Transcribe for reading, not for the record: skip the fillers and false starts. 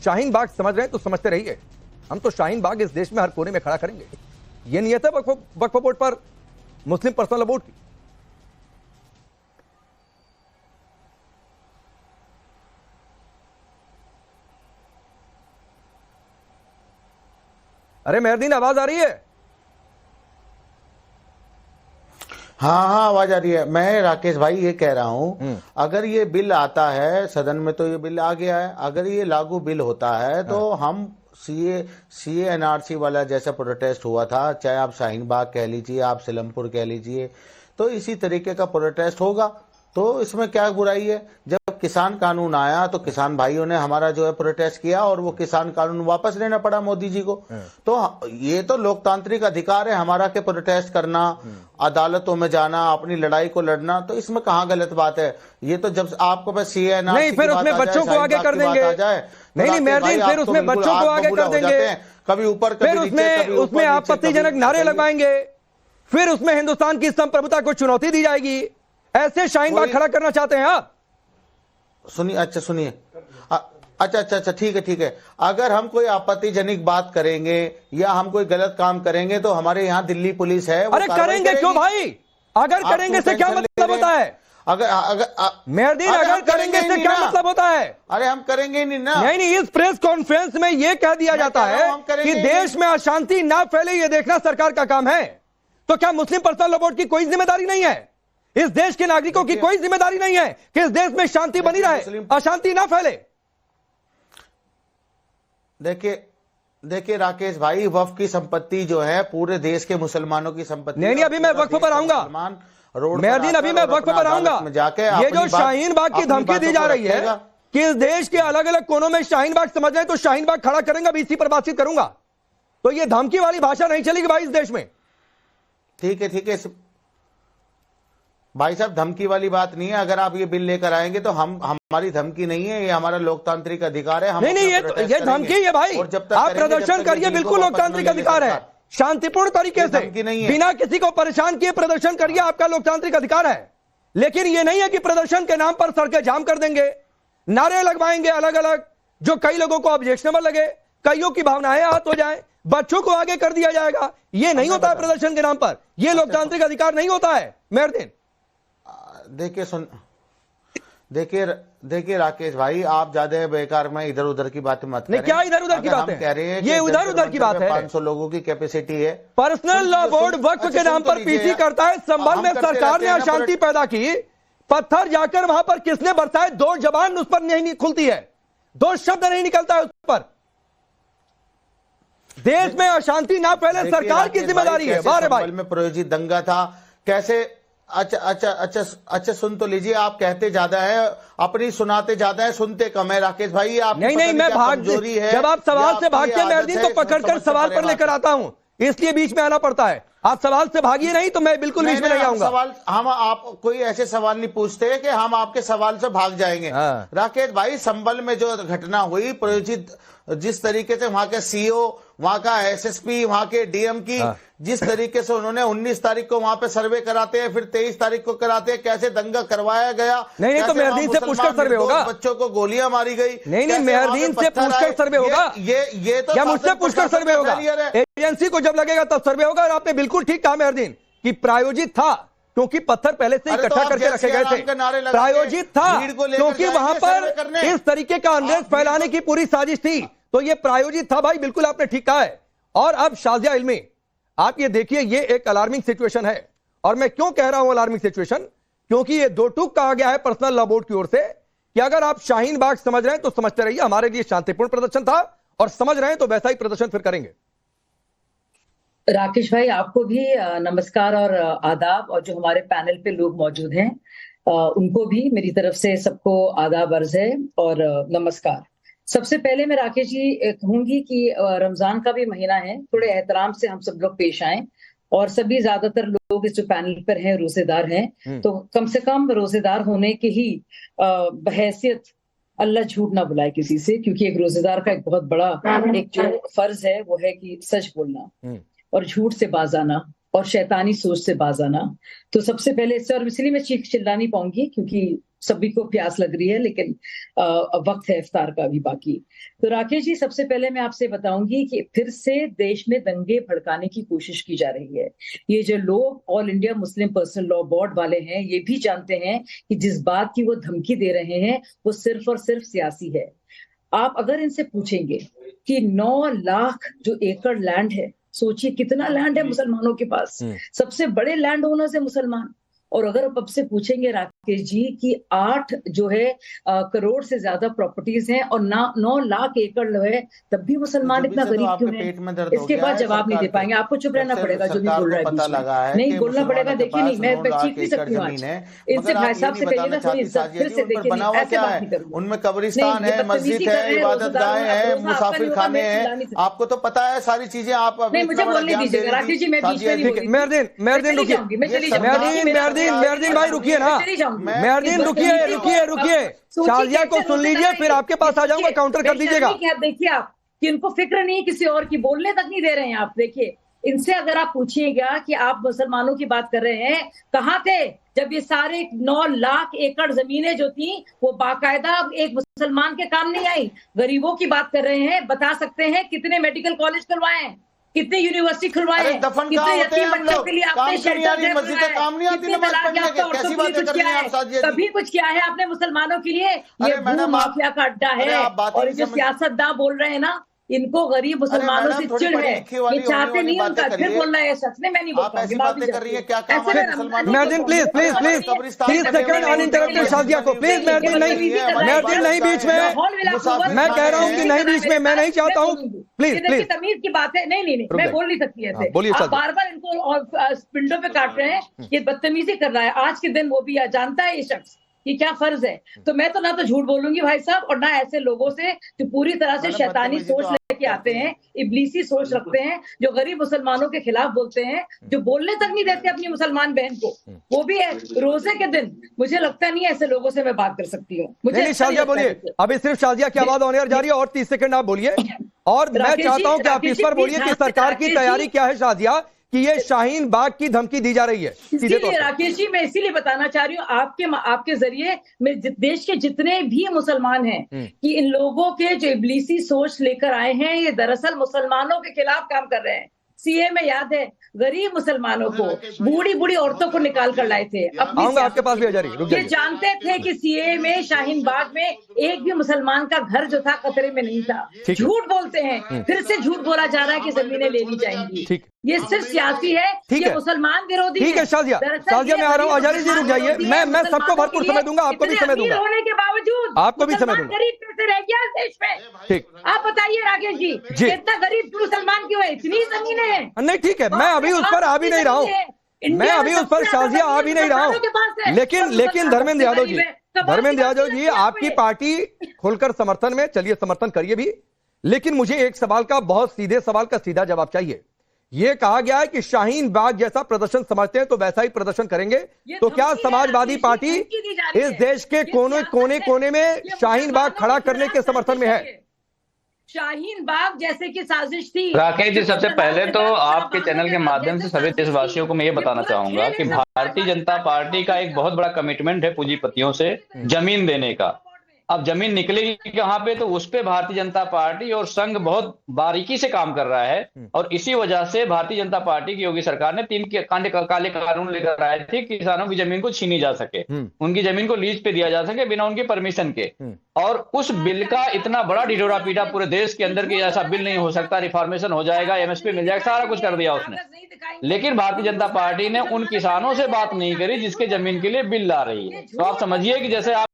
शाहीन बाग समझ रहे हैं तो समझते रहिए, हम तो शाहीन बाग इस देश में हर कोने में खड़ा करेंगे। ये नियत है वक्फ बोर्ड पर मुस्लिम पर्सनल लॉ बोर्ड की। अरे मेहरदीन, आवाज आ रही है? हाँ आवाज आ रही है। मैं राकेश भाई ये कह रहा हूँ, अगर ये बिल आता है सदन में तो ये बिल आ गया है, अगर ये लागू बिल होता है तो हम सीए एनआरसी वाला जैसा प्रोटेस्ट हुआ था, चाहे आप शाहीन बाग कह लीजिए, आप सिलमपुर कह लीजिए, तो इसी तरीके का प्रोटेस्ट होगा। तो इसमें क्या बुराई है? जब किसान कानून आया तो किसान भाइयों ने हमारा जो है प्रोटेस्ट किया और वो किसान कानून वापस लेना पड़ा मोदी जी को। तो ये तो लोकतांत्रिक अधिकार है हमारा के प्रोटेस्ट करना, अदालतों में जाना, अपनी लड़ाई को लड़ना। तो इसमें कहाँ गलत बात है? ये तो जब आपको बस सीए नहीं, फिर उसमें बच्चों को आगे कर देंगे। नहीं मेहरदीन, फिर उसमें बच्चों को आगे कर देंगे, कभी ऊपर कभी नीचे, उसमें आपत्तिजनक नारे लगवाएंगे, फिर उसमें हिंदुस्तान की संप्रभुता को चुनौती दी जाएगी। ऐसे शाहीन बाग खड़ा करना चाहते हैं आप? सुनिए, अच्छा सुनिए, अच्छा ठीक है। अगर हम कोई आपत्तिजनक बात करेंगे या हम कोई गलत काम करेंगे तो हमारे यहाँ दिल्ली पुलिस है। अरे करेंगे क्यों भाई? अगर करेंगे से क्या मतलब होता है? अगर मेहरदीन, अगर करेंगे से क्या मतलब होता है? अरे हम करेंगे नहीं ना। नहीं, इस प्रेस कॉन्फ्रेंस में यह कह दिया जाता है कि देश में अशांति ना फैले, यह देखना सरकार का काम है। तो क्या मुस्लिम पर्सनल लॉ बोर्ड की कोई जिम्मेदारी नहीं है? इस देश के नागरिकों की कोई जिम्मेदारी नहीं है कि इस देश में शांति बनी रहे, अशांति ना फैले? देखिए राकेश भाई, वक्फ की संपत्ति जो है पूरे देश के मुसलमानों की संपत्ति। नहीं, अभी मैं वक्फ पर आऊंगा मेहरदीन, अभी मैं वक्फ पर आऊंगा। ये जो शाहीन बाग की धमकी दी जा रही है कि इस देश के अलग अलग कोनों में शाहीन बाग समझ रहे हैं तो शाहीन बाग खड़ा करेंगे, अभी इसी पर बातचीत करूंगा। तो ये धमकी वाली भाषा नहीं चलेगी भाई इस देश में। ठीक है भाई साहब, धमकी वाली बात नहीं है। अगर आप ये बिल लेकर आएंगे तो हमारी धमकी नहीं है, ये हमारा लोकतांत्रिक अधिकार है। हम नहीं, ये धमकी है भाई। आप प्रदर्शन करिए, बिल्कुल लोकतांत्रिक अधिकार है, शांतिपूर्ण तरीके से, बिना किसी को परेशान किए प्रदर्शन करिए, आपका लोकतांत्रिक अधिकार है। लेकिन ये नहीं है कि प्रदर्शन के नाम पर सड़कें जाम कर देंगे, नारे लगवाएंगे अलग अलग, जो कई लोगों को ऑब्जेक्शनेबल लगे, कईयों की भावनाएं आहत हो जाए, बच्चों को आगे कर दिया जाएगा। ये नहीं होता है प्रदर्शन के नाम पर, यह लोकतांत्रिक अधिकार नहीं होता है मेहरदीन। देखिए राकेश भाई, आप ज्यादा बेकार में इधर उधर की बातें मत करें। क्या इधर उधर की बात है? कह रहे हैं ये उधर उधर की बात है। 500 लोगों की कैपेसिटी है। पर्सनल लॉ बोर्ड वक्फ के नाम पर पीसी करता है। संभल में सरकार ने अशांति पैदा की, पत्थर जाकर वहां पर किसने बरसाए? दो जबान उस पर नहीं खुलती है, दो शब्द नहीं निकलता है उस पर। देश में अशांति ना फैले, सरकार की जिम्मेदारी है। बारे भाई में प्रायोजित दंगा था कैसे? अच्छा सुन तो लीजिए, आप कहते ज्यादा है, अपनी सुनाते ज्यादा है, सुनते कम है राकेश भाई। आप नहीं, मैं कमजोरी है। जब आप सवाल से भागते हैं मेहरदीन तो पकड़कर सवाल पर लेकर आता हूं, इसलिए बीच में आना पड़ता है। आप सवाल से भागिए नहीं तो मैं बिल्कुल बीच में नहीं आऊंगा। सवाल हम आप कोई ऐसे सवाल नहीं पूछते कि हम आपके सवाल से भाग जाएंगे। राकेश भाई, संभल में जो घटना हुई, प्रायोजित जिस तरीके से वहां के सीओ, वहां का एसएसपी, वहां के डीएम की जिस तरीके से उन्होंने 19 तारीख को वहां पे सर्वे कराते हैं, फिर 23 तारीख को कराते हैं, कैसे दंगा करवाया गया। नहीं तो मेहरदीन से पूछकर सर्वे होगा। बच्चों को गोलियां मारी गई। नहीं, मेहरदीन से पूछकर सर्वे होगा। ये तो क्या मुझसे पूछकर सर्वे होगा? एजेंसी को जब लगेगा तब सर्वे होगा। और आपने बिल्कुल ठीक कहा मेहरदीन कि प्रायोजित था, क्योंकि पत्थर पहले से इकट्ठा करके रखे गए थे। प्रायोजित था क्योंकि वहां पर इस तरीके का अंदेश फैलाने की पूरी साजिश थी। तो ये प्रायोजित था भाई, बिल्कुल आपने ठीक कहा है। और अब शाज़िया इल्मी, आप ये देखिए, ये एक अलार्मिंग सिचुएशन है। और मैं क्यों कह रहा हूं अलार्मिंग सिचुएशन? क्योंकि ये दो टूक कहा गया है पर्सनल लॉ बोर्ड की ओर से कि अगर आप शाहीन बाग समझ रहे हैं तो समझते रहिए, हमारे लिए शांतिपूर्ण प्रदर्शन था, और समझ रहे हैं तो वैसा ही प्रदर्शन फिर करेंगे। राकेश भाई, आपको भी नमस्कार और आदाब, और जो हमारे पैनल पे लोग मौजूद हैं उनको भी मेरी तरफ से सबको आदाब अर्ज है और नमस्कार। सबसे पहले मैं राकेश जी कहूंगी कि रमजान का भी महीना है, थोड़े एहतराम से हम सब लोग पेश आए, और सभी ज्यादातर लोग इस जो पैनल पर हैं रोजेदार हैं, तो कम से कम रोजेदार होने के ही बहैसियत अल्लाह झूठ ना बुलाए किसी से, क्योंकि एक रोजेदार का एक बहुत बड़ा एक जो फर्ज है वो है कि सच बोलना और झूठ से बाज आना और शैतानी सोच से बाज आना। तो सबसे पहले इससे, और इसलिए मैं चीख चिल्ला नहीं पाऊंगी क्योंकि सभी को प्यास लग रही है, लेकिन वक्त है इफ्तार का भी बाकी। तो राकेश जी, सबसे पहले मैं आपसे बताऊंगी कि फिर से देश में दंगे भड़काने की कोशिश की जा रही है। ये जो लोग all India Muslim personal law board वाले हैं, ये भी जानते हैं कि जिस बात की वो धमकी दे रहे हैं वो सिर्फ और सिर्फ सियासी है। आप अगर इनसे पूछेंगे कि 9 लाख जो एकड़ लैंड है, सोचिए कितना लैंड है मुसलमानों के पास, सबसे बड़े लैंड ओनर्स है मुसलमान। और अगर आप अब से पूछेंगे राकेश जी कि 8 जो है करोड़ से ज्यादा प्रॉपर्टीज हैं और 9 लाख एकड़ जो है, तब भी मुसलमान इतना गरीब क्यों है? इसके बाद जवाब नहीं दे पाएंगे, आपको चुप रहना पड़ेगा जो भी बोल रहा है बीच में। नहीं बोलना पड़ेगा, देखिए नहीं मैं चीख नहीं सकती हूँ आज। इनसे भाई साहब से कहिएगा थोड़ी इज्जत, फिर से देखिए ऐसे बात नहीं करूँगी। उनमें कब्रिस्तान है, मस्जिद है, इबादत गाहें हैं, मुसाफिर खाने हैं, आपको तो पता है सारी चीजें। आप नहीं मुझे बोलने दीजिएगा राकेश जी, मैं बीच में नहीं मेहरदीन रुकिए, मेहरदीन भाई रुकिए ना, मेहरदीन रुकिए, शाजिया को सुन लीजिए, फिर आपके पास आ जाऊंगा, काउंटर कर दीजिएगा। देखिए आप कि उनको फिक्र नहीं किसी और की, बोलने तक नहीं दे रहे हैं आप। देखिए इनसे अगर आप पूछिएगा कि आप मुसलमानों की बात कर रहे हैं, कहाँ थे जब ये सारे 9 लाख एकड़ जमीनें जो थी वो बाकायदा एक मुसलमान के काम नहीं आई? गरीबों की बात कर रहे हैं, बता सकते हैं कितने मेडिकल कॉलेज खुलवाए हैं, कितने यूनिवर्सिटी खुलवाए हैं, कितने यतीम बच्चों के लिए आपने शेल्टर कभी कुछ किया है आपने मुसलमानों के लिए? ये भू माफिया का अड्डा है। और जो सियासतदान बोल रहे हैं ना, इनको गरीब मुसलमानों से चिढ़ है, ये चाहते नहीं उनका। फिर बोलना है सच में, मैं नहीं बोलता। Meherdeen please 30 second uninterrupted Shazia को प्लीज। मेहरदीन नहीं बीच में, मैं कह रहा हूँ कि नहीं बीच में, मैं नहीं चाहता हूँ, प्लीज। तमीज की बात है, नहीं मैं बोल नहीं सकती ऐसे। आप बार बार इनको पिंडों पे काट रहे हैं, ये बदतमीजी कर रहा है। आज के दिन वो भी जानता है ये शख्स कि क्या फर्ज है। तो मैं तो ना तो झूठ बोलूंगी भाई साहब, और ना ऐसे लोगों से जो पूरी तरह से शैतानी सोच लेके आते हैं, इब्लीसी सोच रखते हैं, जो गरीब मुसलमानों के खिलाफ बोलते हैं, जो बोलने तक नहीं देते अपनी मुसलमान बहन को, वो भी है रोजे के दिन। मुझे लगता नहीं ऐसे लोगों से मैं बात कर सकती हूँ। मुझे शाजिया बोलिए, अभी सिर्फ शाजिया की आवाज ऑन एयर जा रही है, और 30 सेकंड आप बोलिए। और मैं चाहता हूँ कि आप इस पर बोलिए कि सरकार की तैयारी क्या है शाजिया, कि ये शाहीन बाग की धमकी दी जा रही है। इसीलिए राकेश जी मैं इसीलिए बताना चाह रही हूँ आपके जरिए में देश के जितने भी मुसलमान हैं कि इन लोगों के जो इब्लीसी सोच लेकर आए हैं, ये दरअसल मुसलमानों के खिलाफ काम कर रहे हैं। सीए में याद है गरीब मुसलमानों को, बूढ़ी बूढ़ी औरतों को निकाल कर लाए थे। आपके पास भी ये जानते थे कि सीए में शाहीन बाग में एक भी मुसलमान का घर जो था खतरे में नहीं था। झूठ बोलते हैं, फिर से झूठ बोला जा रहा है कि जमीनें लेनी जाएंगी। ये सिर्फ सियासी है, ये मुसलमान विरोधी है। ठीक है शाजिया मैं आ रहा हूँ। आजारी जी रुक जाइए, मैं सबको भरपूर समय दूंगा, आपको भी समय दूंगा, होने के बावजूद आपको भी समय दूंगा। गरीब कैसे रह गया देश में? ठीक, आप बताइए राकेश जी, इतना गरीब मुसलमान क्यों है? इतनी जमीनें हैं। नहीं ठीक है, मैं अभी उस पर आ भी नहीं रहा हूँ, मैं अभी उस पर शाजिया आ भी नहीं रहा हूँ। लेकिन धर्मेंद्र यादव जी आपकी पार्टी खुलकर समर्थन में, चलिए समर्थन करिए भी, लेकिन मुझे एक सवाल का, बहुत सीधे सवाल का सीधा जवाब चाहिए। ये कहा गया है कि शाहीन बाग जैसा प्रदर्शन समझते हैं तो वैसा ही प्रदर्शन करेंगे, तो क्या समाजवादी पार्टी इस देश के कोने में शाहीन बाग खड़ा करने के समर्थन में है? शाहीन बाग जैसे की साजिश थी। राकेश जी, सबसे पहले तो आपके चैनल के माध्यम से सभी देशवासियों को मैं ये बताना चाहूंगा कि भारतीय जनता पार्टी का एक बहुत बड़ा कमिटमेंट है पूंजीपतियों से जमीन देने का। अब जमीन निकलेगी कहाँ पे, तो उस पे भारतीय जनता पार्टी और संघ बहुत बारीकी से काम कर रहा है। और इसी वजह से भारतीय जनता पार्टी की योगी सरकार ने 3 काले कानून लेकर आए थे, किसानों की जमीन को छीनी जा सके, उनकी जमीन को लीज पे दिया जा सके बिना उनकी परमिशन के। और उस बिल का इतना बड़ा ढिढोरा पीटा पूरे देश के अंदर कि ऐसा बिल नहीं हो सकता, रिफॉर्मेशन हो जाएगा, एमएसपी मिल जाएगा, सारा कुछ कर दिया उसने। लेकिन भारतीय जनता पार्टी ने उन किसानों से बात नहीं करी जिसके जमीन के लिए बिल ला रही है। तो आप समझिए कि जैसे आप